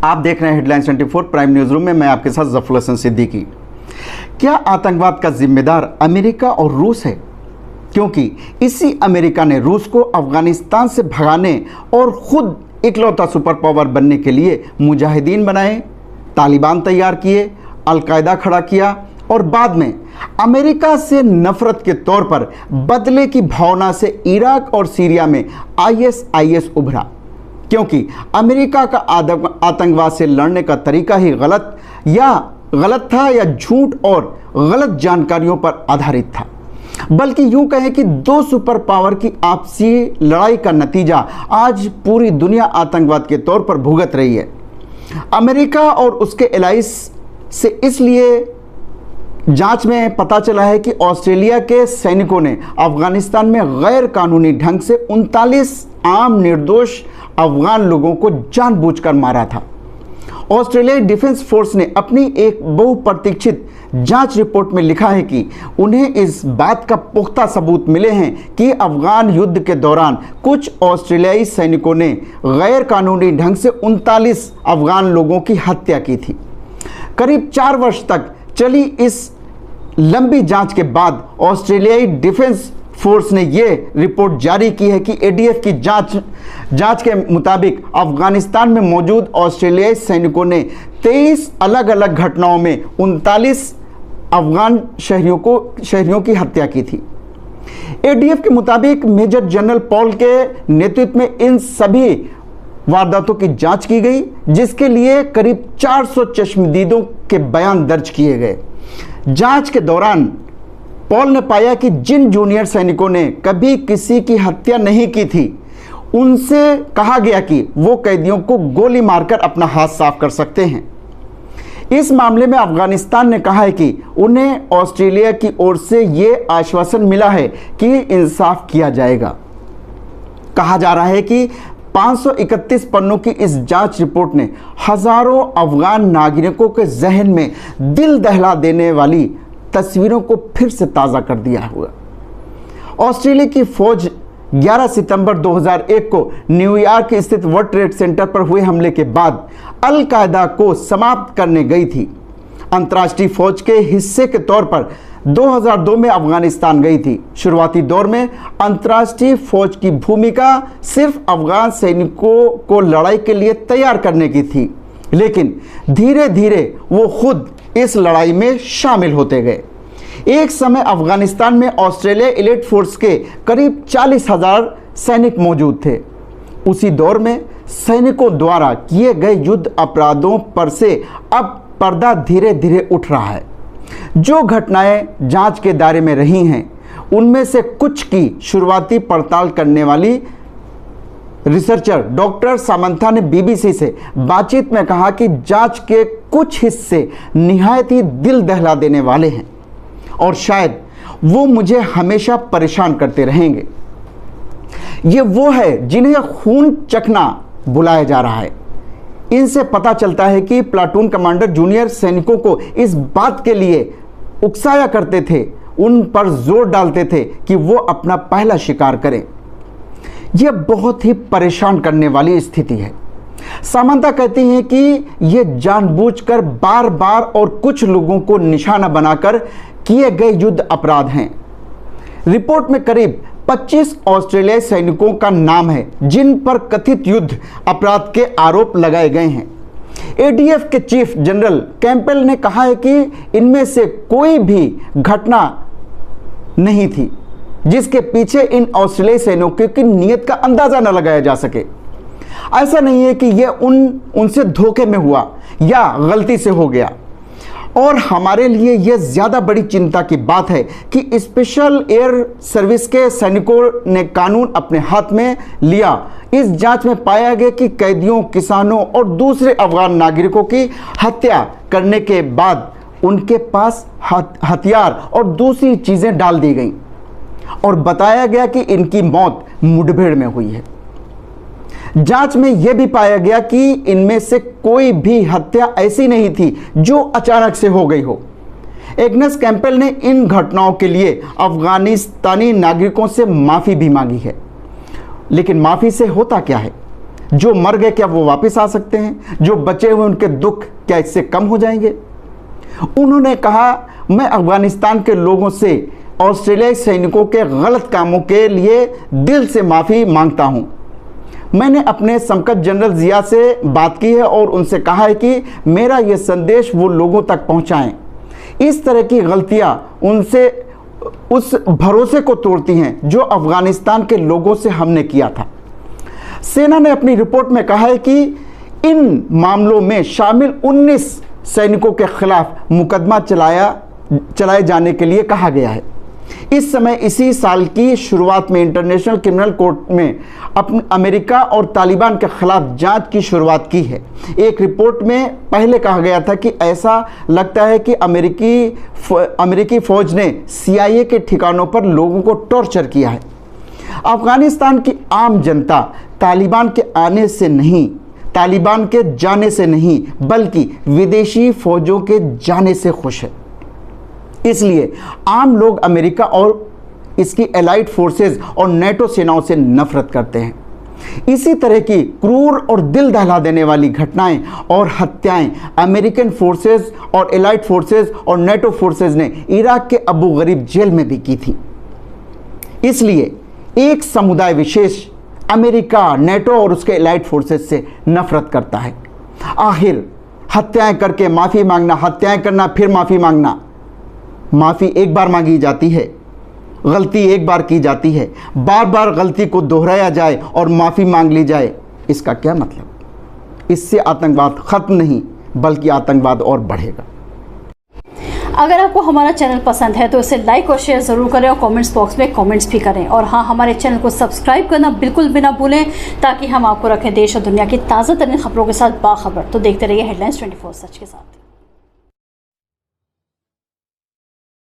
आप देख रहे हैं हेडलाइंस 24 प्राइम न्यूज रूम में। मैं आपके साथ जफर हसन सिद्दीकी। क्या आतंकवाद का जिम्मेदार अमेरिका और रूस है? क्योंकि इसी अमेरिका ने रूस को अफगानिस्तान से भगाने और खुद इकलौता सुपर पावर बनने के लिए मुजाहिदीन बनाए, तालिबान तैयार किए, अलकायदा खड़ा किया और बाद में अमेरिका से नफरत के तौर पर बदले की भावना से इराक और सीरिया में आईएसआईएस उभरा। क्योंकि अमेरिका का आतंकवाद से लड़ने का तरीका ही गलत था या झूठ और गलत जानकारियों पर आधारित था। बल्कि यूं कहें कि दो सुपर पावर की आपसी लड़ाई का नतीजा आज पूरी दुनिया आतंकवाद के तौर पर भुगत रही है। अमेरिका और उसके एलाइज से इसलिए जांच में पता चला है कि ऑस्ट्रेलिया के सैनिकों ने अफगानिस्तान में गैर कानूनी ढंग से 39 आम निर्दोष अफगान लोगों को जानबूझकर मारा था। ऑस्ट्रेलियाई डिफेंस फोर्स ने अपनी एक बहुप्रतीक्षित जांच रिपोर्ट में लिखा है कि उन्हें इस बात का पुख्ता सबूत मिले हैं कि अफगान युद्ध के दौरान कुछ ऑस्ट्रेलियाई सैनिकों ने गैर कानूनी ढंग से 39 अफगान लोगों की हत्या की थी। करीब 4 वर्ष तक चली इस लंबी जांच के बाद ऑस्ट्रेलियाई डिफेंस फोर्स ने यह रिपोर्ट जारी की है कि एडीएफ की जांच के मुताबिक अफगानिस्तान में मौजूद ऑस्ट्रेलियाई सैनिकों ने 23 अलग अलग घटनाओं में 39 अफगान शहरियों की हत्या की थी। एडीएफ के मुताबिक मेजर जनरल पॉल के नेतृत्व में इन सभी वारदातों की जांच की गई, जिसके लिए करीब 400 चश्मदीदों के बयान दर्ज किए गए। जांच के दौरान पॉल ने पाया कि जिन जूनियर सैनिकों ने कभी किसी की हत्या नहीं की थी, उनसे कहा गया कि वो कैदियों को गोली मारकर अपना हाथ साफ कर सकते हैं। इस मामले में अफगानिस्तान ने कहा है कि उन्हें ऑस्ट्रेलिया की ओर से ये आश्वासन मिला है कि इंसाफ किया जाएगा। कहा जा रहा है कि 531 पन्नों की इस जांच रिपोर्ट ने हजारों अफगान नागरिकों के जहन में दिल दहला देने वाली तस्वीरों को फिर से ताज़ा कर दिया हुआ। ऑस्ट्रेलिया की फौज 11 सितंबर 2001 को न्यूयॉर्क स्थित वर्ल्ड ट्रेड सेंटर पर हुए हमले के बाद अल कायदा को समाप्त करने गई थी। अंतर्राष्ट्रीय फौज के हिस्से के तौर पर 2002 में अफगानिस्तान गई थी। शुरुआती दौर में अंतर्राष्ट्रीय फौज की भूमिका सिर्फ अफगान सैनिकों को लड़ाई के लिए तैयार करने की थी, लेकिन धीरे धीरे वो खुद इस लड़ाई में शामिल होते गए। एक समय अफगानिस्तान में ऑस्ट्रेलिया एलीट फोर्स के करीब 40,000 सैनिक मौजूद थे। उसी दौर में सैनिकों द्वारा किए गए युद्ध अपराधों पर से अब पर्दा धीरे धीरे उठ रहा है। जो घटनाएं जांच के दायरे में रही हैं, उनमें से कुछ की शुरुआती पड़ताल करने वाली रिसर्चर डॉक्टर सामंथा ने बीबीसी से बातचीत में कहा कि जांच के कुछ हिस्से निहायत ही दिल दहला देने वाले हैं और शायद वो मुझे हमेशा परेशान करते रहेंगे। ये वो है जिन्हें खून चखना बुलाया जा रहा है। इनसे पता चलता है कि प्लाटून कमांडर जूनियर सैनिकों को इस बात के लिए उकसाया करते थे, उन पर जोर डालते थे कि वो अपना पहला शिकार करें। यह बहुत ही परेशान करने वाली स्थिति है। सामंता कहती हैं कि यह जानबूझकर बार बार और कुछ लोगों को निशाना बनाकर किए गए युद्ध अपराध हैं। रिपोर्ट में करीब 25 ऑस्ट्रेलियाई सैनिकों का नाम है जिन पर कथित युद्ध अपराध के आरोप लगाए गए हैं। एडीएफ के चीफ जनरल कैंपेल ने कहा है कि इनमें से कोई भी घटना नहीं थी जिसके पीछे इन ऑस्ट्रेलियाई सैनिकों की नीयत का अंदाजा न लगाया जा सके। ऐसा नहीं है कि यह उनसे धोखे में हुआ या गलती से हो गया। और हमारे लिए यह ज़्यादा बड़ी चिंता की बात है कि स्पेशल एयर सर्विस के सैनिकों ने कानून अपने हाथ में लिया। इस जांच में पाया गया कि कैदियों, किसानों और दूसरे अफगान नागरिकों की हत्या करने के बाद उनके पास हथियार और दूसरी चीज़ें डाल दी गईं और बताया गया कि इनकी मौत मुठभेड़ में हुई है। जांच में यह भी पाया गया कि इनमें से कोई भी हत्या ऐसी नहीं थी जो अचानक से हो गई हो। एग्नेस कैंपेल ने इन घटनाओं के लिए अफगानिस्तानी नागरिकों से माफ़ी भी मांगी है। लेकिन माफ़ी से होता क्या है? जो मर गए क्या वो वापस आ सकते हैं? जो बचे हुए उनके दुख क्या इससे कम हो जाएंगे? उन्होंने कहा, मैं अफगानिस्तान के लोगों से ऑस्ट्रेलियाई सैनिकों के गलत कामों के लिए दिल से माफ़ी मांगता हूं। मैंने अपने समकक्ष जनरल जिया से बात की है और उनसे कहा है कि मेरा यह संदेश वो लोगों तक पहुंचाएं। इस तरह की गलतियां उनसे उस भरोसे को तोड़ती हैं जो अफगानिस्तान के लोगों से हमने किया था। सेना ने अपनी रिपोर्ट में कहा है कि इन मामलों में शामिल 19 सैनिकों के खिलाफ मुकदमा चलाए जाने के लिए कहा गया है। इस समय इसी साल की शुरुआत में इंटरनेशनल क्रिमिनल कोर्ट में अमेरिका और तालिबान के खिलाफ जांच की शुरुआत की है। एक रिपोर्ट में पहले कहा गया था कि ऐसा लगता है कि अमेरिकी फौज ने CIA के ठिकानों पर लोगों को टॉर्चर किया है। अफगानिस्तान की आम जनता तालिबान के आने से नहीं, तालिबान के जाने से नहीं, बल्कि विदेशी फौजों के जाने से खुश है। इसलिए आम लोग अमेरिका और इसकी एलाइड फोर्सेस और नेटो सेनाओं से नफरत करते हैं। इसी तरह की क्रूर और दिल दहला देने वाली घटनाएं और हत्याएं अमेरिकन फोर्सेस और एलाइड फोर्सेस और नेटो फोर्सेस ने इराक के अबू गरीब जेल में भी की थी। इसलिए एक समुदाय विशेष अमेरिका, नेटो और उसके एलाइड फोर्सेस से नफरत करता है। आखिर हत्याएं करके माफ़ी मांगना, हत्याएं करना फिर माफ़ी मांगना, माफ़ी एक बार मांगी जाती है, गलती एक बार की जाती है, बार बार गलती को दोहराया जाए और माफ़ी मांग ली जाए, इसका क्या मतलब? इससे आतंकवाद ख़त्म नहीं बल्कि आतंकवाद और बढ़ेगा। अगर आपको हमारा चैनल पसंद है तो इसे लाइक और शेयर ज़रूर करें और कमेंट्स बॉक्स में कमेंट्स भी करें। और हाँ, हमारे चैनल को सब्सक्राइब करना बिल्कुल भी ना भूलें ताकि हम आपको रखें देश और दुनिया की ताज़ा तरीन खबरों के साथ बाखबर। तो देखते रहिए हेडलाइंस 24 सच के साथ।